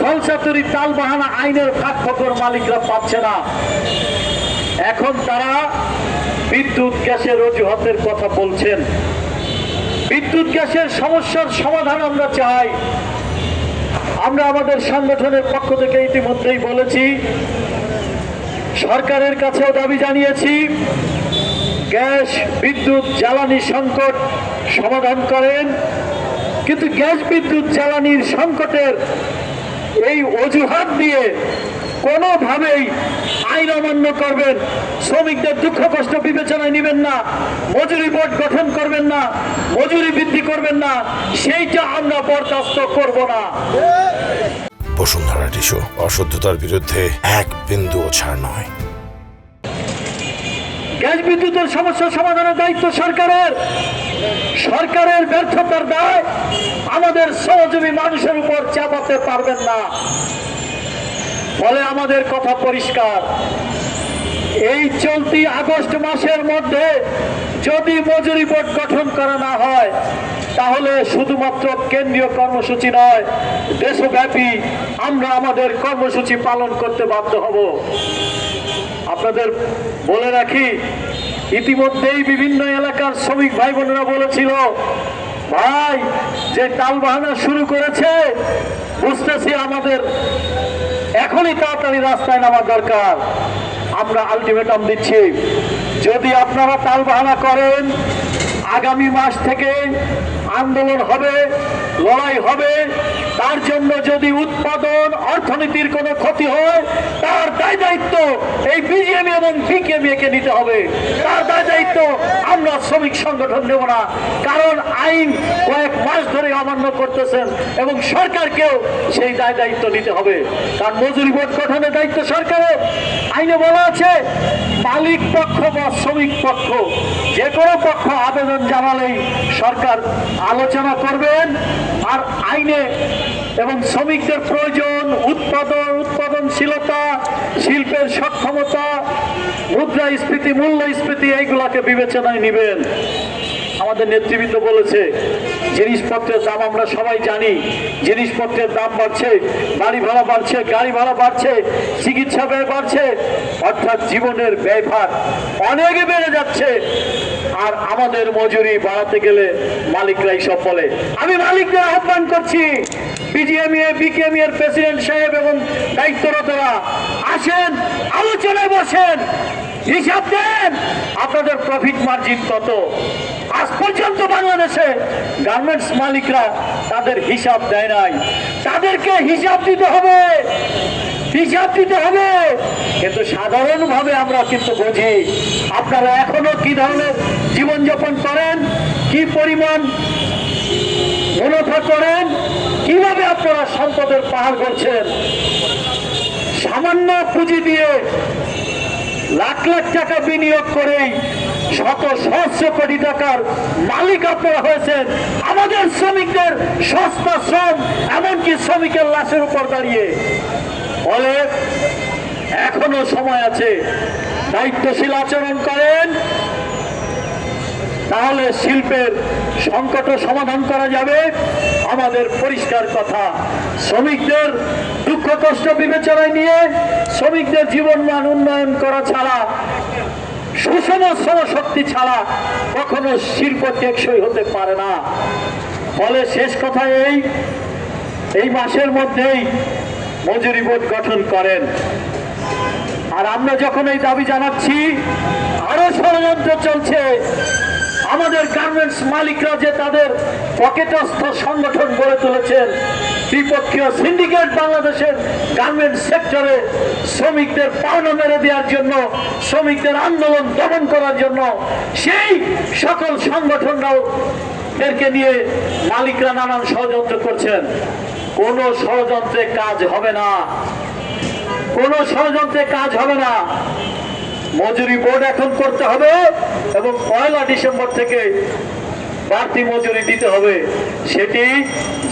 ঝলসাতুরি তালবাহানা আইনের ফাঁক ফকর মালিকরা পাচ্ছে না। এখন তারা বিদ্যুৎ গ্যাসের অজুহাতের কথা বলছেন। বিদ্যুৎ গ্যাসের সমস্যার সমাধান আমরা চাই। আমরা আমাদের সংগঠনের পক্ষ থেকে ইতিমধ্যেই বলেছি, সরকারের কাছেও দাবি জানিয়েছি, গ্যাস বিদ্যুৎ জ্বালানি সংকট সমাধান করেন। কিন্তু গ্যাস বিদ্যুৎ জ্বালানির সংকটের এই অজুহাত দিয়ে কোনোভাবেই আইন অমান্য করবেন, শ্রমিকদের দুঃখ কষ্ট বিবেচনায় নেবেন না, মজুরি বোর্ড গঠন করবেন না, মজুরি বৃদ্ধি করবেন না, সেইটা আমরা বরদাস্ত করব না। বসুন্ধরা টিস্যু অশুদ্ধতার বিরুদ্ধে এক বিন্দুও ছাড় নয়। গ্যাস বিদ্যুতের সমস্যা সমাধানের দায়িত্ব সরকারের। সরকারের ব্যর্থতার দায় আমাদের শ্রমজীবী মানুষের উপর চাপাতে পারবেন না। ফলে আমাদের কথা পরিষ্কার, এই চলতি আগস্ট মাসের মধ্যে যদি মজুরি বোর্ড গঠন করা না হয়, তাহলে শুধুমাত্র কেন্দ্রীয় কর্মসূচি নয়, দেশব্যাপী আমরা আমাদের কর্মসূচি পালন করতে বাধ্য হব। আপনাদের বলে রাখি, ইতিমধ্যেই বিভিন্ন এলাকার শ্রমিক ভাই বোনেরা বলেছিল, ভাই যে টালবাহানা শুরু করেছে, বুঝতেছি আমাদের এখনই তাড়াতাড়ি রাস্তায় নামা দরকার। আমরা আলটিমেটাম দিচ্ছি, যদি আপনারা টালবাহানা করেন, আগামী মাস থেকে আন্দোলন হবে, লড়াই হবে। তার জন্য যদি উৎপাদন অর্থনীতির কোনো ক্ষতি হয়, তার দায় দায়িত্ব এই বিজিএমই এবং বিকেএমই কে নিতে হবে। তার দায় দায়িত্ব আমরা শ্রমিক সংগঠন নেব না, কারণ আইন কয়েক মাস ধরে অমান্য করতেছেন এবং সরকারকেও সেই দায় দায়িত্ব নিতে হবে। কারণ মজুরি বোর্ড গঠনের দায়িত্ব সরকারের। আইনে বলা আছে, মালিক পক্ষ বা শ্রমিক পক্ষ যে কোনো পক্ষ আবেদন জানালেই সরকার আলোচনা করবেন। আর আইনে এবং শ্রমিকদের প্রয়োজন, উৎপাদনশীলতা, শিল্পের সক্ষমতা, মুদ্রাস্ফীতি, মূল্যস্ফীতি, এইগুলাকে বিবেচনায় নেবেন। আমাদের নেতৃবৃন্দ বলেছে, জিনিসপত্রের দাম আমরা সবাই জানি, জিনিসপত্রের দাম বাড়ছে, বাড়ি ভাড়া বাড়ছে, গাড়ি ভাড়া বাড়ছে, চিকিৎসা ব্যয় বাড়ছে, অর্থাৎ জীবনের ব্যয়ভার অনেক বেড়ে যাচ্ছে। আর আমাদের মজুরি বাড়াতে গেলে মালিকরাই সব বলে। আমি মালিকদের আহ্বান করছি, বিজিএমইএ বিকেএমই এর প্রেসিডেন্ট সাহেব এবং দায়িত্বরতরা আসেন, আলোচনায় বসেন, হিসাব দেন আপনাদের প্রফিট মার্জিন কত। আজ পর্যন্ত বাংলাদেশে গার্মেন্টস মালিকরা তাদের হিসাব দেয় নাই। তাদেরকে হিসাব দিতে হবে, হিসাব দিতে হবে। কিন্তু সাধারণভাবে আমরা কিন্তু বুঝি আপনারা এখনো কি ধরনের জীবনযাপন করেন, কি পরিমাণ মুনাফা করেন, কিভাবে আপনারা সম্পদের পাহাড় করছেন। সামান্য পুঁজি দিয়ে লাখ লাখ টাকা বিনিয়োগ করেই শত সহস্র কোটি টাকার মালিক আপনারা হয়েছেন। আমাদের শ্রমিকদের সস্তা শ্রম, এমনকি শ্রমিকের লাশের উপর দাঁড়িয়ে। ফলে এখনো সময় আছে, দায়িত্বশীল আচরণ করেন, তাহলে শিল্পের সংকটও সমাধান করা যাবে। আমাদের পরিষ্কার কথা, শ্রমিকদের দুঃখ কষ্ট বিবেচনায় নিয়ে শ্রমিকদের জীবনমান উন্নয়ন করা ছাড়া, সুষম শ্রমশক্তি ছাড়া কখনো শিল্প টেকসই হতে পারে না। ফলে শেষ কথা এই মাসের মধ্যেই মজুরি বোর্ড গঠন করেন। আর আমরা যখন এই দাবি জানাচ্ছি, আরো ষড়যন্ত্র চলছে। আমাদের গার্মেন্টস মালিকরা যে তাদের পকেটস্থ সংগঠন গড়ে তুলেছেন, বিপক্ষীয় সিন্ডিকেট বাংলাদেশের গার্মেন্টস সেক্টরে শ্রমিকদের পাওনা মেরে দেওয়ার জন্য, শ্রমিকদের আন্দোলন দমন করার জন্য সেই সকল সংগঠনরাও এদেরকে নিয়ে মালিকরা নানান ষড়যন্ত্র করছেন। কোন ষড়যন্ত্রে কাজ হবে না, কোন ষড়যন্ত্রে কাজ হবে না। মজুরি বোর্ড এখন করতে হবে এবং 1 ডিসেম্বর থেকে বাড়তি মজুরি দিতে হবে। সেটি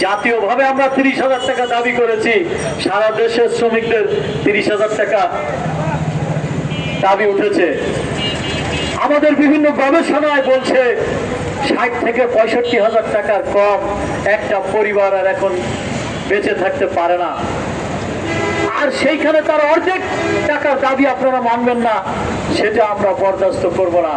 জাতীয়ভাবে আমরা 30,000 টাকা দাবি করেছি। সারা দেশের শ্রমিকদের 30,000 টাকা দাবি উঠেছে। আমাদের বিভিন্ন গবেষণায় বলছে 60 থেকে 65,000 টাকার কম একটা পরিবার আর এখন বেঁচে থাকতে পারে না। আর সেইখানে তার অর্ধেক টাকার দাবি আপনারা মানবেন না, সেটা আমরা বরদাস্ত করব না।